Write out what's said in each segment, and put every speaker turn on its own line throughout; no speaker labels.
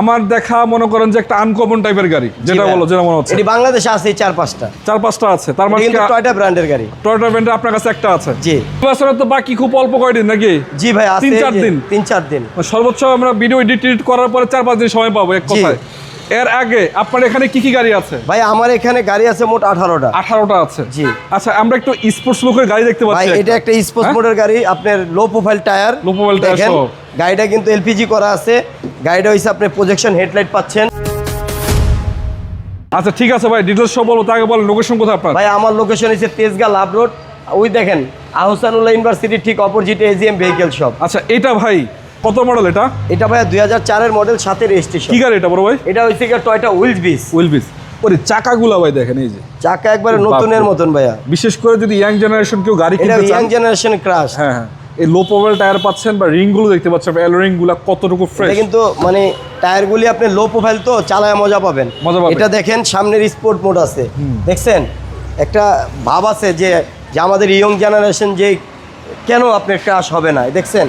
আমার দেখা মনে করেন যে একটা আনকমন টাইপের গাড়ি, যেটা বলো যেটা মনে হচ্ছে।
এটি বাংলাদেশে আছে 4-5টা
আছে। তার মানে
কিন্তু টয়োটা ব্র্যান্ডের গাড়ি।
টয়োটা ব্র্যান্ডের আপনার কাছে একটা আছে।
জি।
বছরে তো বাকি খুব অল্প কয়দিন নাকি?
জি ভাই, আছে
3-4 দিন।
3-4 দিন।
সর্বোচ্চ আমরা ভিডিও এডিট করার পরে 4-5 দিন সময় পাবো এক কথায়। এর আগে আপনার এখানে কি কি গাড়ি আছে?
ভাই আমার এখানে গাড়ি আছে মোট 18টা
আছে।
জি।
আচ্ছা, আমরা একটু স্পোর্টস লুকের গাড়ি দেখতে পাচ্ছি।
ভাই এটা একটা স্পোর্টস মোডের গাড়ি, আপনার লো প্রোফাইল টায়ার। দেখেন গাড়িটা কিন্তু এলপিজি করা আছে। গাড়িটা হইছে আপনি প্রজেকশন হেডলাইট পাচ্ছেন।
আচ্ছা ঠিক আছে ভাই, ডিটেইলস সব বলো। তাকে বল লোকেশন কোথায় আপনার?
ভাই আমার লোকেশন হইছে তেজগাঁ লাভ রোড। ওই দেখেন আহসানুল্লাহ ইউনিভার্সিটি ঠিক অপোজিটে এজিএম ভেহিকল শপ।
আচ্ছা এটা ভাই কত মডেল এটা?
এটা ভাই 2004 এর মডেল, সাথে রেজিস্ট্রেশন।
কি গাড়ি এটা বড় ভাই?
এটা হইছে কি টয়োটা হুইলস।
ওরে চাকাগুলা ভাই দেখেন, এই যে
চাকা একবারে নতুনের মতন ভাইয়া।
বিশেষ করে যদি ইয়াং জেনারেশন কেউ গাড়ি কিনতে চায়,
এটা ইয়াং জেনারেশন ক্রাশ।
হ্যাঁ এই লো প্রোফাইল টায়ার পাচ্ছেন, বা রিং গুলো দেখতে পাচ্ছেন, এল রিং গুলো কতটুকু ফ্রেশ।
এটা কিন্তু মানে টায়ারগুলি আপনি লো প্রোফাইল তো চালায় মজা পাবেন। এটা দেখেন সামনের স্পোর্ট মোড আছে, দেখছেন একটা ভাব আছে যে আমাদের ইয়ং জেনারেশন যে কেন আপনার ক্রাশ হবে না। দেখছেন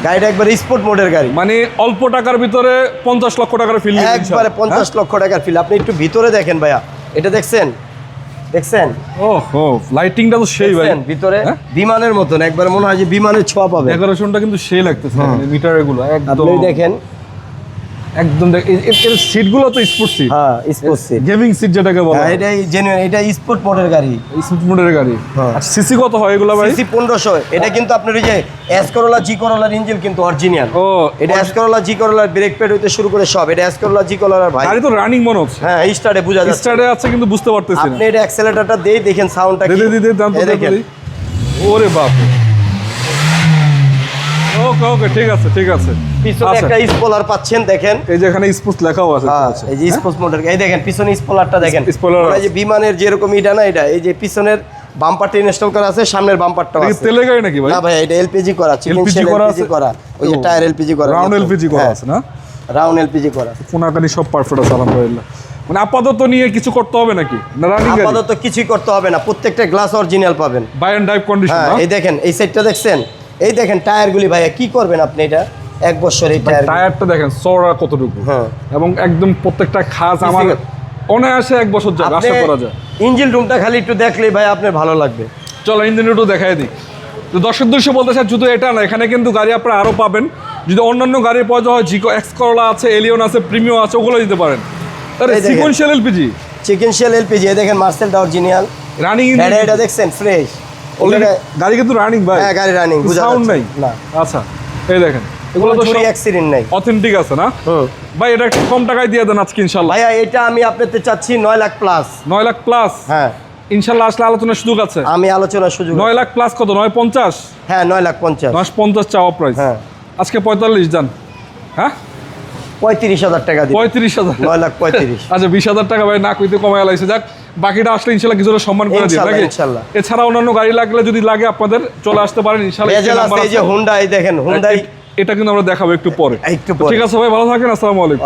গাড়িটা একবার স্পোর্ট মোডের গাড়ি,
মানে অল্প টাকার ভিতরে 50 লক্ষ টাকার ফিল,
একবারে 50 লক্ষ টাকার ফিল। আপনি একটু ভিতরে দেখেন ভাইয়া, এটা দেখছেন
ওহো লাইটিংটা তো সেই ভাই,
ভিতরে বিমানের মতন, একবার মনে হয় যে বিমানের ছোঁয়া পাবে।
ডেকোরেশনটা কিন্তু সেই লাগতেছে, মিটার গুলো একদম।
আপনি দেখেন
একদম এর সিটগুলো তো স্পোর্টস সিট।
হ্যাঁ স্পোর্টস সিট,
গেমিং সিট যেটাকে বলে।
হ্যাঁ এটাই জেনুইন, এটা স্পোর্ট মোডের গাড়ি।
স্পোর্ট মোডের গাড়ি। আচ্ছা সিসি কত হয় এগুলো ভাই?
সিসি 1500। এটা কিন্তু আপনার ওই যে এস করোলা জি করোলার ইঞ্জিন কিন্তু অরিজিনাল।
ও
এটা এস করোলা জি করোলার ব্রেক প্যাড হইতে শুরু করে সব, এটা এস করোলা জি করোলার ভাই।
গাড়ি তো রানিং মনে হচ্ছে।
হ্যাঁ স্টার্টে বোঝা যাচ্ছে,
স্টার্টে আছে কিন্তু বুঝতে পারতেছি না।
আপনি এটা অ্যাক্সেলারেটরটা দেই দেখেন সাউন্ডটা কি।
দে দাম তো দেখেন। ওরে বাপ, ওকে ঠিক আছে।
পিছনে একটা স্পয়লার পাচ্ছেন, দেখেন
এই যে এখানে স্পোর্টস লেখাও আছে।
এই যে স্পোর্টস মোটর, এই দেখেন পিছনে স্পয়লারটা দেখেন।
স্পয়লার
এই যে বিমানের যেরকম এটা না, এটা এই যে পিছনের বাম্পারটা ইনস্টল করা আছে, সামনের বাম্পারটাও আছে।
তেলের গাড়ি নাকি ভাই?
না ভাই এটা এলপিজি করা,
এলপিজি
করা। ওই যে টায়ার এলপিজি করা,
রাউন্ড এলপিজি করা আছে না?
রাউন্ড এলপিজি করা।
কোনাকানি সব পারফেক্ট আছে আলহামদুলিল্লাহ। মানে আপাতত নিয়ে কিছু করতে হবে নাকি? না রানিং গাড়ি?
আপাতত কিছুই করতে হবে না, প্রত্যেকটা গ্লাস অরিজিনাল পাবেন।
Buy and drive condition.
হ্যাঁ এই দেখেন এই সাইডটা দেখছেন, এই দেখেন টায়ারগুলি ভাইয়া কি করবেন আপনি, এটা 1 বছর এই
টায়ারটা দেখেন চওড়া কতটুকু।
হ্যাঁ
এবং একদম প্রত্যেকটা খাঁজ আমার অনায়াসে 1 বছর যাবে আশা করা যায়।
ইঞ্জিন রুমটা খালি একটু দেখলেই ভাই আপনার ভালো লাগবে।
চলো ইঞ্জিন রুমটা দেখাই দিই। তো দর্শক দৃশ্য বলতে চাই, শুধু এটা না, এখানে কিন্তু গাড়ি আপনারা আরও পাবেন। যদি অন্যান্য গাড়ির প্রয়োজন হয়, জিকো এক্স করোলা আছে, এলিয়ন আছে, প্রিমিও আছে, ওগুলো দিতে পারেন। আরে সিকোয়েন্সিয়াল এলপিজি,
সিকোয়েন্সিয়াল এলপিজি, এই দেখেন মার্সেলটা অরিজিনাল
রানিং
ইঞ্জিন, এটা দেখছেন ফ্রেশ।
গাড়ি কিন্তু রানিং ভাই।
হ্যাঁ গাড়ি রানিং,
সাউন্ড নাই
না।
আচ্ছা এই দেখেন এগুলো তো
সব অ্যাক্সিডেন্ট নাই,
অথেন্টিক আছে না ভাই? এটা একটু কম টাকায় দিয়ে দেন আজকে ইনশাআল্লাহ।
ভাইয়া এটা আমি আপনাদের চাচ্ছি 9 লাখ প্লাস।
9 লাখ প্লাস?
হ্যাঁ
ইনশাআল্লাহ আসলে আলোচনার সুযোগ আছে।
আমি আলোচনার সুযোগ।
9 লাখ প্লাস কত? 950?
হ্যাঁ 9 লাখ 50।
950 চাওয়া প্রাইস।
হ্যাঁ
আজকে 45 যান। হ্যাঁ
35,000 টাকা দিই।
35,000?
9 লাখ 35।
আচ্ছা 20,000 টাকা ভাই না কইতে কমায় লাইছে। যাক বাকিটা আসলে ইনশাআল্লাহ কিছুটা সম্মান করে দিই নাকি?
ইনশাআল্লাহ।
এছাড়া অন্যান্য গাড়ি লাগলে যদি লাগে আপনাদের চলে আসতে পারেন ইনশাআল্লাহ।
এই যে হুন্ডাই দেখেন, হুন্ডাই
এটা কিন্তু আমরা দেখাবো একটু পরে। ঠিক আছে ভাই, ভালো থাকেন। আসসালামু আলাইকুম।